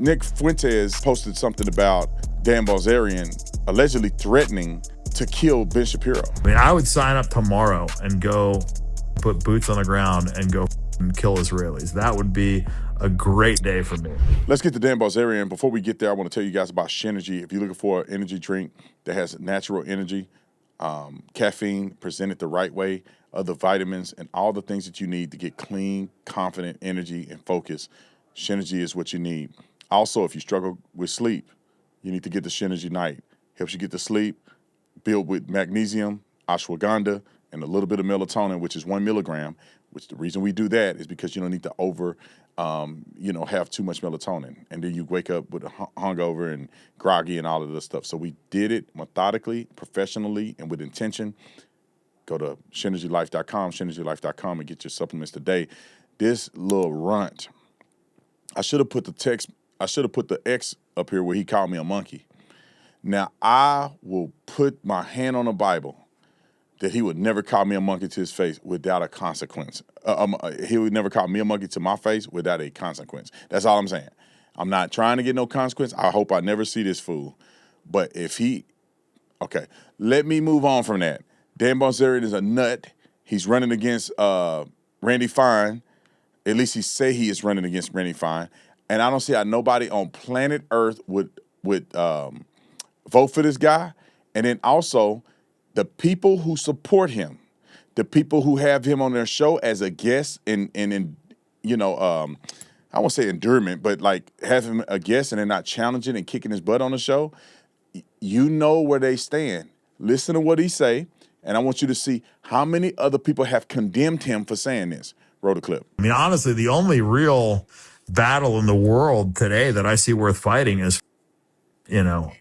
Nick Fuentes posted something about Dan Bilzerian allegedly threatening to kill Ben Shapiro. I mean, I would sign up tomorrow and go put boots on the ground and go and kill Israelis. That would be a great day for me. Let's get to Dan Bilzerian. Before we get there, I want to tell you guys about Shinergy. If you're looking for an energy drink that has natural energy, caffeine presented the right way, other vitamins, and all the things that you need to get clean, confident energy and focus, Shinergy is what you need. Also, if you struggle with sleep, you need to get the Shinergy Night. Helps you get to sleep, built with magnesium, ashwagandha, and a little bit of melatonin, which is 1 milligram. Which the reason we do that is because you don't need to have too much melatonin, and then you wake up with a hungover and groggy and all of this stuff. So we did it methodically, professionally, and with intention. Go to shinergylife.com, and get your supplements today. This little runt, I should have put the X up here where he called me a monkey. Now, I will put my hand on the Bible that he would never call me a monkey to his face without a consequence. He would never call me a monkey to my face without a consequence. That's all I'm saying. I'm not trying to get no consequence. I hope I never see this fool. But okay, let me move on from that. Dan Bilzerian is a nut. He's running against Randy Fine. At least he say he is running against Randy Fine. And I don't see how nobody on planet Earth would vote for this guy. And then also the people who support him, the people who have him on their show as a guest I won't say endurement, but like have him a guest and they're not challenging and kicking his butt on the show, you know where they stand. Listen to what he say, and I want you to see how many other people have condemned him for saying this. Roll the clip. I mean, honestly, the only real battle in the world today that I see worth fighting is,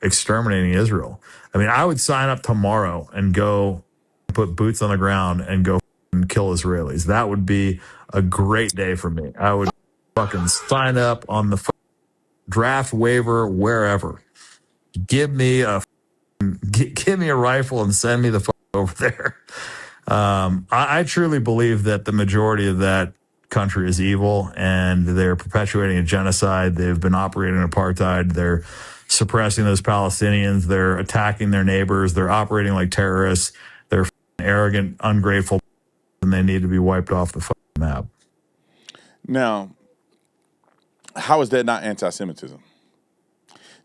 exterminating Israel. I mean, I would sign up tomorrow and go put boots on the ground and go and kill Israelis. That would be a great day for me. I would fucking sign up on the draft waiver wherever. Give me a rifle and send me the fuck over there. I truly believe that the majority of that country is evil and they're perpetuating a genocide. They've been operating apartheid. They're suppressing those Palestinians. They're attacking their neighbors. They're operating like terrorists. They're arrogant, ungrateful, and they need to be wiped off the map. Now, how is that not anti-Semitism?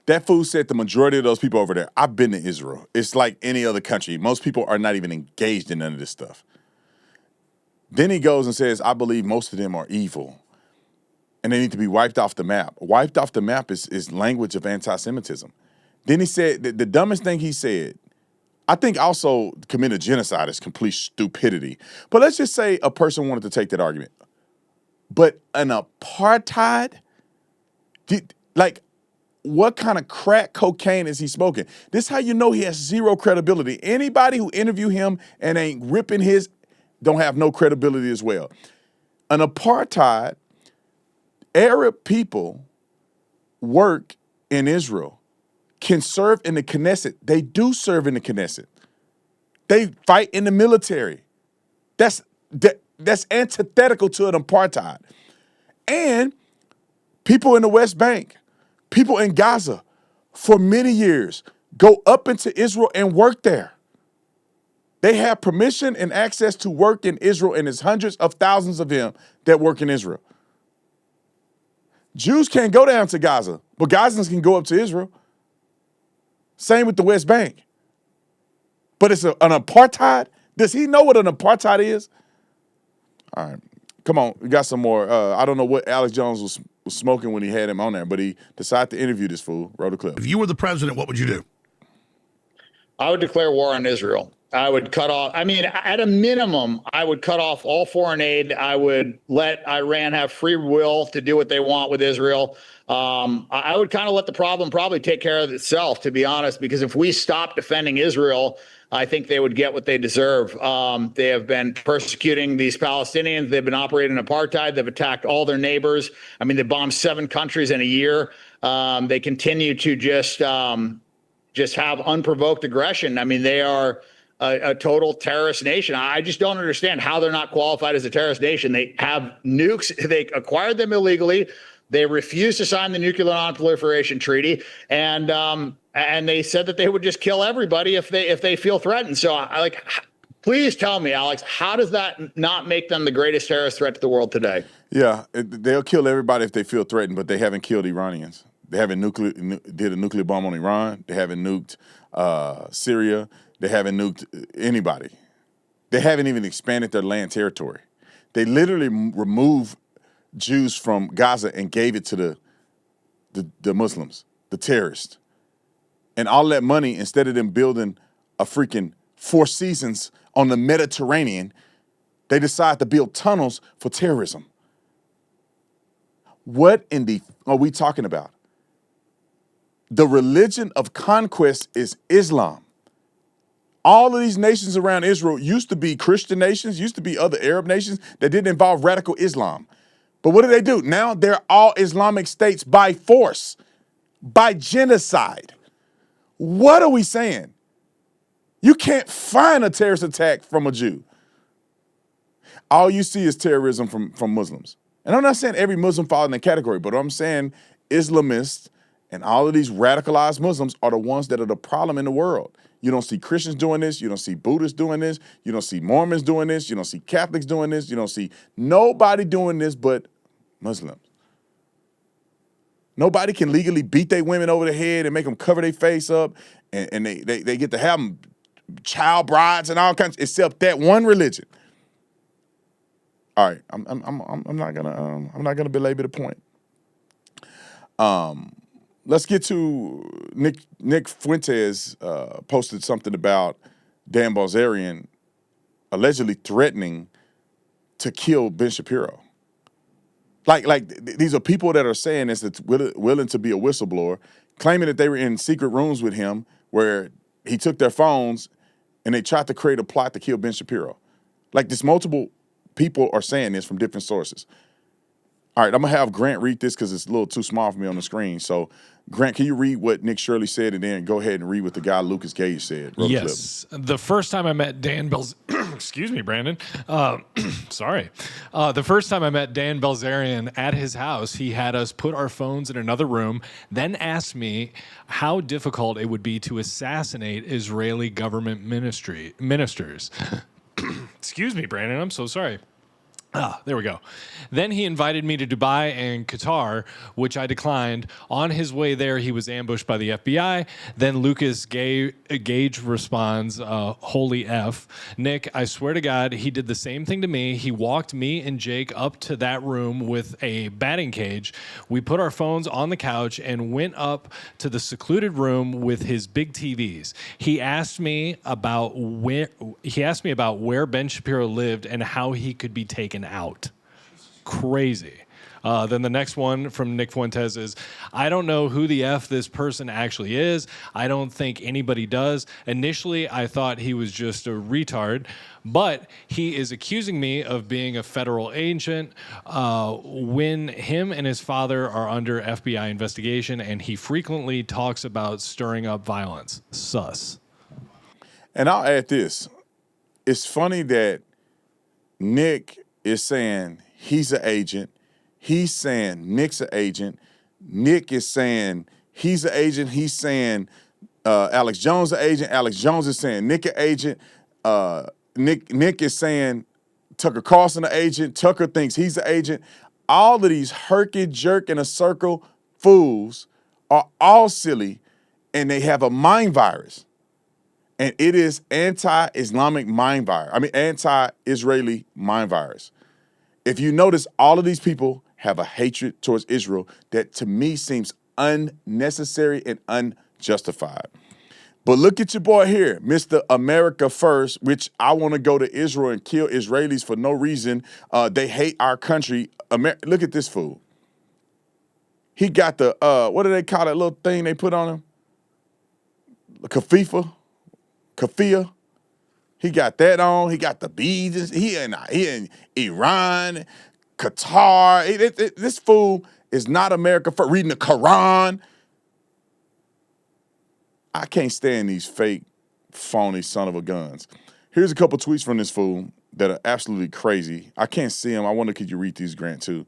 That fool said the majority of those people over there, I've been to Israel. It's like any other country. Most people are not even engaged in none of this stuff. Then he goes and says, I believe most of them are evil and they need to be wiped off the map. Wiped off the map is language of anti-Semitism. Then he said, the dumbest thing he said, I think also committing genocide is complete stupidity. But let's just say a person wanted to take that argument. But an apartheid? What kind of crack cocaine is he smoking? This is how you know he has zero credibility. Anybody who interview him and ain't ripping his don't have no credibility as well. An apartheid, Arab people work in Israel, can serve in the Knesset. They do serve in the Knesset. They fight in the military. That's antithetical to an apartheid. And people in the West Bank, people in Gaza, for many years, go up into Israel and work there. They have permission and access to work in Israel, and there's hundreds of thousands of them that work in Israel. Jews can't go down to Gaza, but Gazans can go up to Israel. Same with the West Bank. But it's an apartheid? Does he know what an apartheid is? All right, come on, we got some more. I don't know what Alex Jones was smoking when he had him on there, but he decided to interview this fool. Roll the clip. If you were the president, what would you do? I would declare war on Israel. I would cut off, at a minimum, I would cut off all foreign aid. I would let Iran have free will to do what they want with Israel. I would kind of let the problem probably take care of itself, to be honest, because if we stop defending Israel, I think they would get what they deserve. They have been persecuting these Palestinians. They've been operating apartheid. They've attacked all their neighbors. They bombed 7 countries in a year. They continue to just have unprovoked aggression. They are a total terrorist nation. I just don't understand how they're not qualified as a terrorist nation. They have nukes. They acquired them illegally. They refused to sign the Nuclear Non-Proliferation Treaty, and they said that they would just kill everybody if they feel threatened. So, please tell me, Alex, how does that not make them the greatest terrorist threat to the world today? Yeah, they'll kill everybody if they feel threatened, but they haven't killed Iranians. They haven't did a nuclear bomb on Iran. They haven't nuked Syria. They haven't nuked anybody. They haven't even expanded their land territory. They literally removed Jews from Gaza and gave it to the Muslims, the terrorists. And all that money, instead of them building a freaking Four Seasons on the Mediterranean, they decide to build tunnels for terrorism. What in the are we talking about? The religion of conquest is Islam. All of these nations around Israel used to be Christian nations, used to be other Arab nations that didn't involve radical Islam. But what do? Now they're all Islamic states by force, by genocide. What are we saying? You can't find a terrorist attack from a Jew. All you see is terrorism from Muslims. And I'm not saying every Muslim falls in that category, but I'm saying Islamists and all of these radicalized Muslims are the ones that are the problem in the world. You don't see Christians doing this. You don't see Buddhists doing this. You don't see Mormons doing this. You don't see Catholics doing this. You don't see nobody doing this but Muslims. Nobody can legally beat their women over the head and make them cover their face up, and they get to have them child brides and all kinds, except that one religion. All right, I'm not gonna belabor the point. Let's get to Nick Fuentes posted something about Dan Bilzerian allegedly threatening to kill Ben Shapiro. These are people that are saying this, that's willing to be a whistleblower, claiming that they were in secret rooms with him where he took their phones and they tried to create a plot to kill Ben Shapiro. Like, this multiple people are saying this from different sources. All right, I'm going to have Grant read this because it's a little too small for me on the screen. So, Grant, can you read what Nick Shirley said and then go ahead and read what the guy Lucas Gage said? Yes. The first time I met Dan excuse me, Brandon. Sorry. The first time I met Dan Bilzerian at his house, he had us put our phones in another room, then asked me how difficult it would be to assassinate Israeli government ministers. Excuse me, Brandon. I'm so sorry. There we go. Then he invited me to Dubai and Qatar, which I declined. On his way there, he was ambushed by the FBI. Then Lucas Gage responds, holy F. Nick, I swear to God, he did the same thing to me. He walked me and Jake up to that room with a batting cage. We put our phones on the couch and went up to the secluded room with his big TVs. He asked me about where Ben Shapiro lived and how he could be taken out. Crazy. Then the next one from Nick Fuentes is, I don't know who the F this person actually is. I don't think anybody does. Initially, I thought he was just a retard, but he is accusing me of being a federal agent when him and his father are under FBI investigation, and he frequently talks about stirring up violence. Sus. And I'll add this. It's funny that Nick is saying he's an agent. He's saying Nick's an agent. Nick is saying he's an agent. He's saying Alex Jones an agent. Alex Jones is saying Nick an agent. Nick is saying Tucker Carlson an agent. Tucker thinks he's an agent. All of these herky-jerk in a circle fools are all silly, and they have a mind virus. And it is anti-Islamic mind virus. I mean, anti-Israeli mind virus. If you notice, all of these people have a hatred towards Israel that to me seems unnecessary and unjustified. But look at your boy here, Mr. America First, which I want to go to Israel and kill Israelis for no reason. They hate our country. Look at this fool. He got the, what do they call that little thing they put on him? Kafia. He got that on. He got the beads. He in Iran, Qatar. This fool is not America for reading the Quran. I can't stand these fake, phony son of a guns. Here's a couple tweets from this fool that are absolutely crazy. I can't see them. I wonder, could you read these, Grant, too?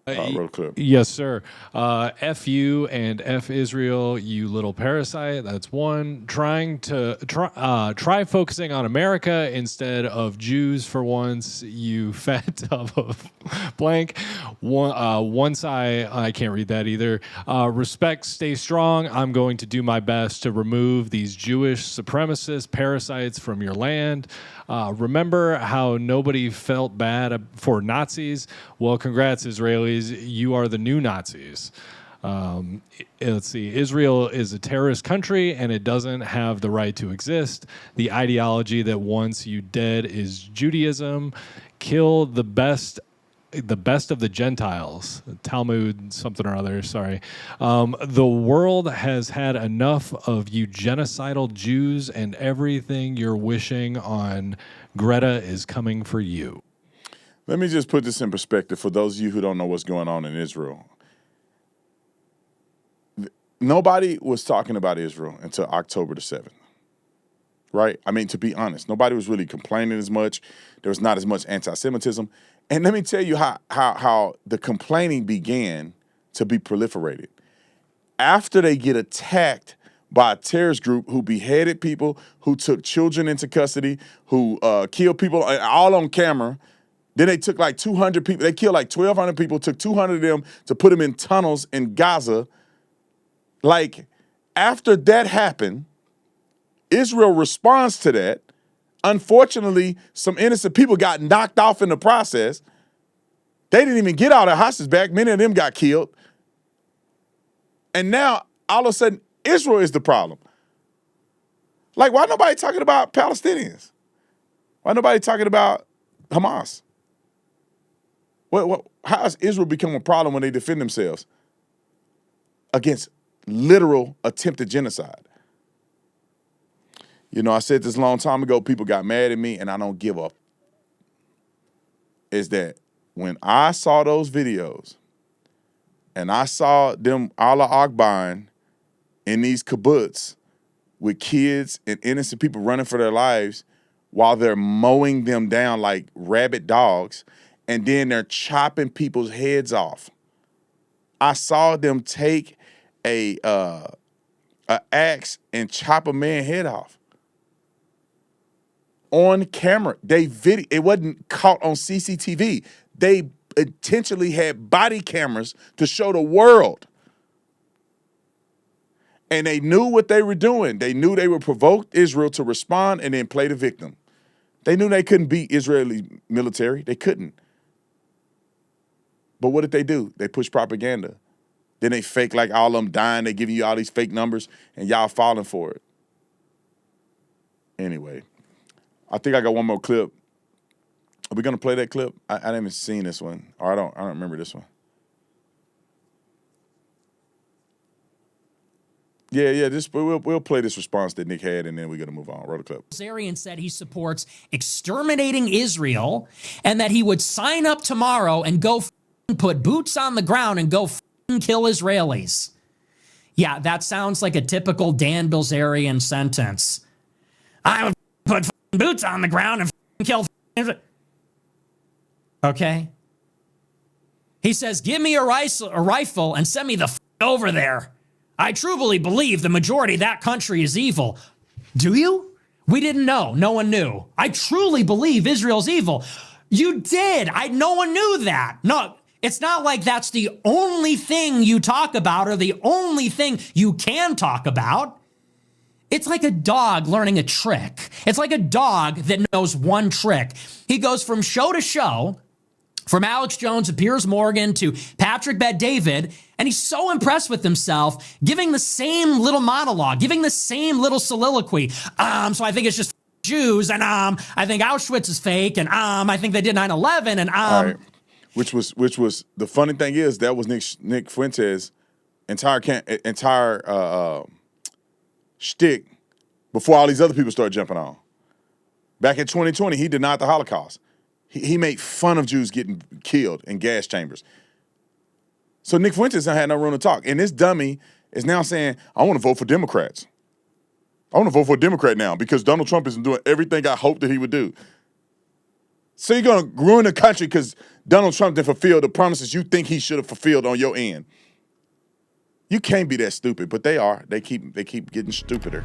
Roll clip. Yes, sir. F you and F Israel, you little parasite. That's one. Try focusing on America instead of Jews for once. You fat tub of blank. Once I can't read that either. Respect, stay strong. I'm going to do my best to remove these Jewish supremacist parasites from your land. Remember how nobody felt bad for Nazis? Well, congrats, Israelis. You are the new Nazis. Let's see. Israel is a terrorist country, and it doesn't have the right to exist. The ideology that wants you dead is Judaism. Kill the best of the Gentiles, Talmud something or other, sorry. The world has had enough of you genocidal Jews, and everything you're wishing on Greta is coming for you. Let me just put this in perspective for those of you who don't know what's going on in Israel. Nobody was talking about Israel until October the 7th, right? I mean, to be honest, nobody was really complaining as much. There was not as much anti-Semitism. And let me tell you how the complaining began to be proliferated. After they get attacked by a terrorist group who beheaded people, who took children into custody, who killed people all on camera, then they took like 200 people. They killed like 1,200 people, took 200 of them to put them in tunnels in Gaza. Like, after that happened, Israel responds to that. Unfortunately, some innocent people got knocked off in the process. They didn't even get all their hostages back. Many of them got killed. And now, all of a sudden, Israel is the problem. Like, why nobody talking about Palestinians? Why nobody talking about Hamas? How has Israel become a problem when they defend themselves against literal attempted genocide? You know, I said this a long time ago, people got mad at me, and I don't give up. Is that when I saw those videos and I saw them Allah Akbar in these kibbutz with kids and innocent people running for their lives while they're mowing them down like rabid dogs, and then they're chopping people's heads off. I saw them take a axe and chop a man's head off. On camera, it wasn't caught on CCTV. They intentionally had body cameras to show the world. And they knew what they were doing. They knew they would provoke Israel to respond and then play the victim. They knew they couldn't beat Israeli military. They couldn't. But what did they do? They pushed propaganda. Then they fake like all of them dying. They giving you all these fake numbers, and y'all falling for it. Anyway. I think I got one more clip. Are we gonna play that clip? I haven't even seen this one, or I don't remember this one. Yeah. We'll play this response that Nick had, and then we're gonna move on. Roll the clip. Bilzerian said he supports exterminating Israel, and that he would sign up tomorrow and go put boots on the ground and go kill Israelis. Yeah, that sounds like a typical Dan Bilzerian sentence. I would put boots on the ground and kill. Okay. He says, give me a rifle and send me the over there. I truly believe the majority of that country is evil. Do you? We didn't know. No one knew. I truly believe Israel's evil. You did. No one knew that. No, it's not like that's the only thing you talk about or the only thing you can talk about. It's like a dog learning a trick. It's like a dog that knows one trick. He goes from show to show, from Alex Jones to Piers Morgan to Patrick Bet-David, and he's so impressed with himself, giving the same little monologue, giving the same little soliloquy. So I think it's just Jews, and I think Auschwitz is fake, and I think they did 9/11, and All right. Which was the funny thing is that was Nick Fuentes' entire shtick before all these other people started jumping on. Back in 2020, he denied the Holocaust. He made fun of Jews getting killed in gas chambers. So Nick Fuentes had no room to talk. And this dummy is now saying, I want to vote for Democrats. I want to vote for a Democrat now because Donald Trump isn't doing everything I hoped that he would do. So you're gonna ruin the country because Donald Trump didn't fulfill the promises you think he should have fulfilled on your end. You can't be that stupid, but they are. They keep getting stupider.